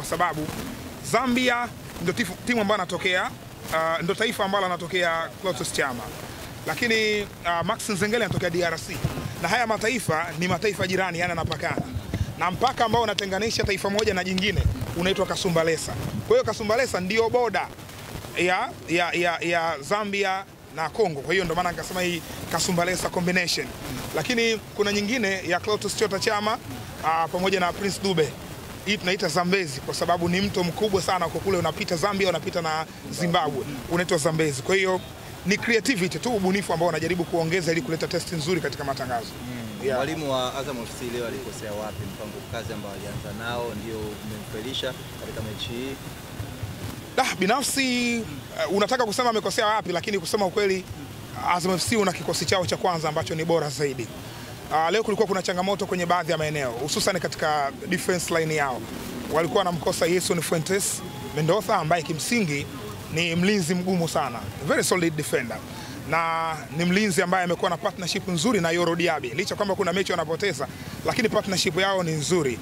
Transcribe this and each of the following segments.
kwa sababu Zambia ndio timu ambayo anatokea, ndio taifa ambalo anatokea Clatous Chama. Lakini Max Nzengeli anatokea DRC. Na haya mataifa ni mataifa jirani, yani yanapakana. Na mpaka ambao unatenganisha taifa moja na jingine unaitwa Kasumbalesa. Kwa hiyo Kasumbalesa ndio boda ya Zambia na Kongo. Kwa hiyo ndio maana nikasema hii Kasumbalesa combination. Lakini kuna nyingine ya Clatous Chama pamoja na Prince Dube. Hii tunaita Zambezi kwa sababu ni mto mkubwa sana kwa kule, unapita Zambia, unapita na Zimbabwe. Unaitwa Zambezi. Kwa hiyo ni creativity tu, ubunifu ambao wanajaribu kuongeza ili kuleta test nzuri katika matangazo. Mwalimu wa Azam FC leo alikosea wapi? Mpango kazi ambao alianza nao ndio umemfelisha katika mechi hii? Binafsi unataka kusema amekosea wapi, lakini kusema ukweli Azam FC una kikosi chao cha kwanza ambacho ni bora zaidi. Leo kulikuwa kuna changamoto kwenye baadhi ya maeneo, hususan katika defense line yao. Walikuwa wanamkosa Yeson Fuentes Mendoza ambaye kimsingi ni mlinzi mgumu sana, very solid defender, na ni mlinzi ambaye amekuwa na partnership nzuri na Yoro Diaby. Licha kwamba kuna mechi wanapoteza, lakini partnership yao ni nzuri.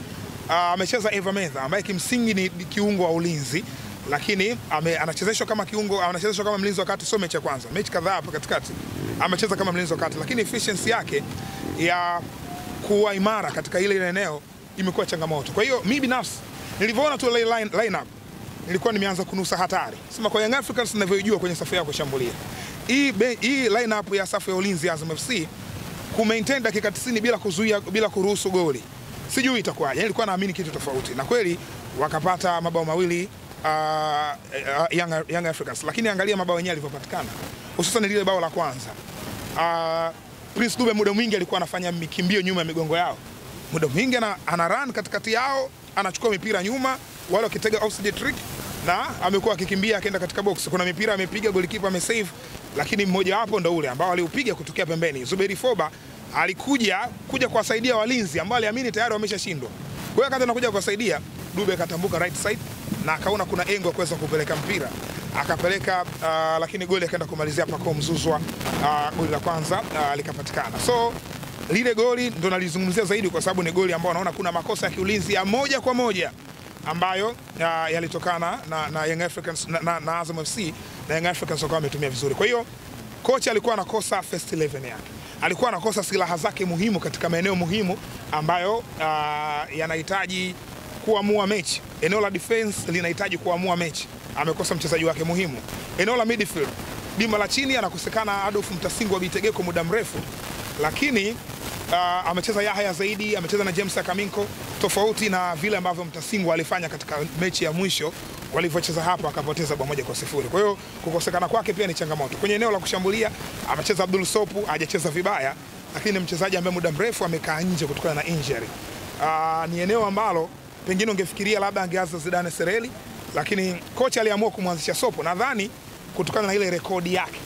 Amecheza Eva Meza ambaye kimsingi ni kiungo wa ulinzi, lakini anachezeshwa kama kiungo, anachezeshwa kama mlinzi wa kati. Sio mechi ya kwanza, mechi kadhaa hapa katikati amecheza kama mlinzi wa kati, lakini efficiency yake ya kuwa imara katika ile eneo imekuwa changamoto. Kwa hiyo mimi binafsi nilivyoona tu lineup nilikuwa nimeanza kunusa hatari. Sema kwa Young Africans ninavyojua kwenye safu yao kushambulia. Hii lineup ya safu ya ulinzi ya Azam FC kumaintain dakika 90 bila kuzuia, bila kuruhusu goli. Sijui itakuwaje. Nilikuwa naamini kitu tofauti. Na kweli wakapata mabao mawili Young Africans. Lakini angalia mabao yenyewe yalivyopatikana. Hususan ile bao la kwanza. Prince Dube muda mwingi alikuwa anafanya mikimbio nyuma ya migongo yao. Muda mwingi ana run katikati yao, anachukua mipira nyuma, wale wakitega offside trick, na amekuwa akikimbia akaenda katika box. Kuna mipira amepiga, goalkeeper amesave, lakini mmoja wapo ndo ule ambao aliupiga kutokea pembeni. Zuberi Foba alikuja kuwasaidia walinzi ambao aliamini tayari wameshashindwa. Kwa hiyo akaanza kuja kuwasaidia, Dube akatambuka right side na akaona kuna engo kuweza kupeleka mpira. Akapeleka lakini goli akaenda kumalizia Pako Mzuzwa, goli la kwanza likapatikana. So lile goli ndo nalizungumzia zaidi kwa sababu ni goli ambao naona kuna makosa ya kiulinzi ya moja kwa moja ambayo yalitokana na Young Africans na Azam FC, na Young Africans wakawa wametumia vizuri. Kwa hiyo kocha alikuwa anakosa first 11 yake. Alikuwa anakosa silaha zake muhimu katika maeneo muhimu ambayo yanahitaji kuamua mechi. Eneo la defense linahitaji kuamua mechi. Amekosa mchezaji wake muhimu. Eneo la midfield, bima la chini anakosekana Adolf Mtasingu wa Bitegeko muda mrefu. Lakini amecheza Yahya zaidi, amecheza na James Akaminko, tofauti na vile ambavyo Mtasingu alifanya katika mechi ya mwisho walivyocheza hapa akapoteza bao 1-0. Kwa hiyo kukosekana kwake pia ni changamoto. Kwenye eneo la kushambulia amecheza Abdul Sopu, hajacheza vibaya, lakini mchezaji ambaye muda mrefu amekaa nje kutokana na injury. Ni eneo ambalo pengine ungefikiria labda angeanza Zidane Sereli, lakini kocha aliamua kumwanzisha Sopu, nadhani kutokana na ile rekodi yake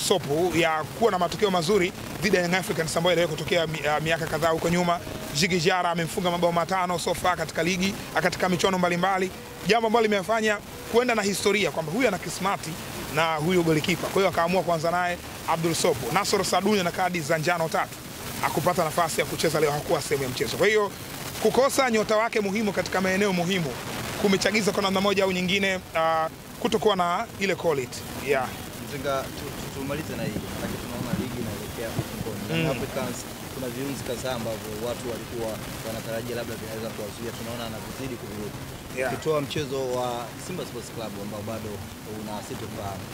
Sopu ya kuwa na matokeo mazuri dhidi ya Young Africans ambayo iliwahi kutokea miaka kadhaa huko nyuma. Jigi Jara amemfunga mabao 5 so far katika ligi, katika michuano mbalimbali, jambo ambalo limefanya kuenda na historia kwamba huyu ana kismati na huyu golikipa. Kwa hiyo akaamua kuanza naye Abdul Sopu. Nasor Sadunya na kadi za njano 3 akupata nafasi ya kucheza leo, hakuwa sehemu ya mchezo. Kwa hiyo kukosa nyota wake muhimu katika maeneo muhimu kumechagiza kwa namna moja au nyingine kutokuwa na ile quality. Mzinga, tumalize na hii, lakini tunaona ligi inaelekea ukingoni. Young Africans kuna viunzi kadhaa ambavyo watu walikuwa wanatarajia labda vinaweza kuwazuia, tunaona anazidi kurudi. Kitoa mchezo wa Simba Sports Club ambao bado una sitofahamu.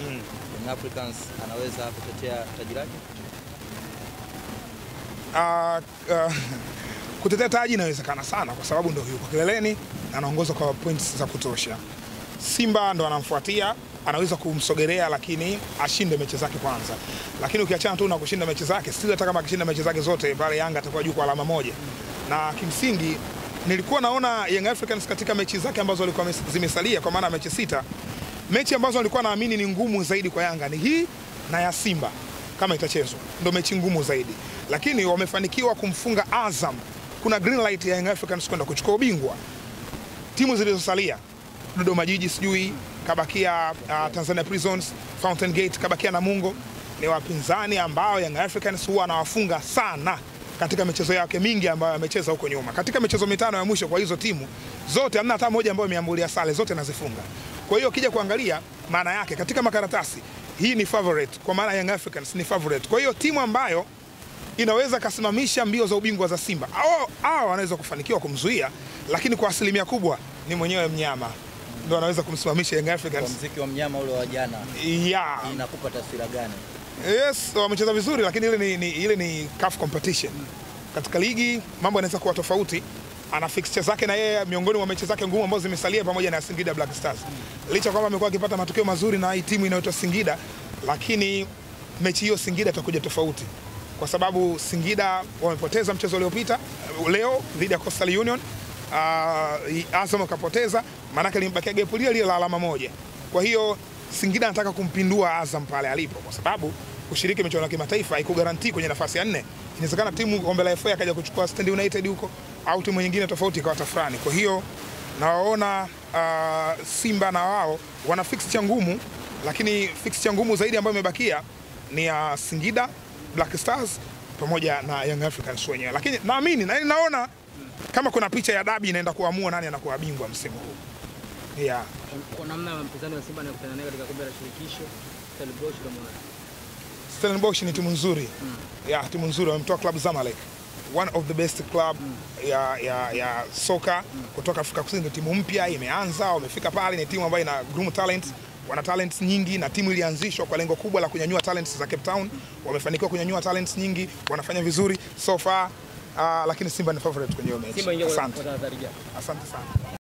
Young Africans anaweza kutetea taji lake? Kutetea taji inawezekana sana kwa sababu ndio yuko kileleni na anaongoza kwa points za kutosha. Simba ndo anamfuatia, anaweza kumsogelea lakini ashinde mechi zake kwanza. Lakini ukiachana tu na kushinda mechi zake, still hata kama akishinda mechi zake zote pale Yanga atakuwa juu kwa alama 1. Na kimsingi nilikuwa naona Young Africans katika mechi zake ambazo walikuwa zimesalia, kwa maana mechi 6, mechi ambazo nilikuwa naamini ni ngumu zaidi kwa Yanga ni hii na ya Simba kama itachezwa. Ndio mechi ngumu zaidi. Lakini wamefanikiwa kumfunga Azam. Kuna green light ya Young Africans kwenda kuchukua ubingwa. Timu zilizosalia Dodoma Jiji sijui, kabakia Tanzania Prisons, Fountain Gate, kabakia Namungo, ni wapinzani ambao Young Africans huwa anawafunga sana katika michezo yake mingi ambayo amecheza huko nyuma. Katika michezo mitano ya mwisho kwa hizo timu zote hamna hata moja ambayo imeambulia sare, zote nazifunga. Kwa hiyo ukija kuangalia maana yake katika makaratasi hii ni favorite, kwa maana Young Africans ni favorite. Kwa hiyo timu ambayo inaweza kasimamisha mbio za ubingwa za Simba au wanaweza kufanikiwa kumzuia, lakini kwa asilimia kubwa ni mwenyewe mnyama ndio anaweza kumsimamisha Young Africans. Kwa mziki wa mnyama ule wa jana, yeah, inakupa taswira gani? Yes, wamecheza vizuri, lakini ile ni CAF competition. Katika ligi mambo yanaweza kuwa tofauti. Ana fixture zake na yeye miongoni mwa mechi zake ngumu ambazo zimesalia pamoja na Singida Black Stars. Licha kwamba amekuwa akipata matokeo mazuri na hii timu inayoitwa Singida, lakini mechi hiyo Singida itakuja tofauti. Kwa sababu Singida wamepoteza mchezo uliopita leo dhidi ya Coastal Union. Azam akapoteza, maana yake limbakia gap lile la alama moja. Kwa hiyo Singida anataka kumpindua Azam pale alipo, kwa sababu kushiriki michuano ya kimataifa haikugarantii kwenye nafasi ya 4. Inawezekana timu kombe la FA akaja kuchukua Stand United huko au timu nyingine tofauti kwa tafrani. Kwa hiyo nawaona Simba na wao wana fixture ngumu, lakini fixture ngumu zaidi ambayo imebakia ni ya Singida Black Stars pamoja na Young Africans wenyewe. Lakini naamini na naona kama kuna picha ya dabi inaenda kuamua nani anakuwa bingwa msimu huu. Yeah. Kwa namna mpinzani wa Simba anakutana naye katika kombe la shirikisho, Stellenbosch kama Stellenbosch ni timu nzuri. Yeah, timu nzuri, wametoa club Zamalek. One of the best club ya soka kutoka Afrika Kusini. Ndio timu mpya imeanza, wamefika pale, ni timu ambayo ina groom talent, wana talents nyingi, na timu ilianzishwa kwa lengo kubwa la kunyanyua talents za Cape Town. Wamefanikiwa kunyanyua talents nyingi, wanafanya vizuri so far, lakini Simba ni favorite kwenye mechi. Simba ingia kwa tahadhari gani? Asante sana.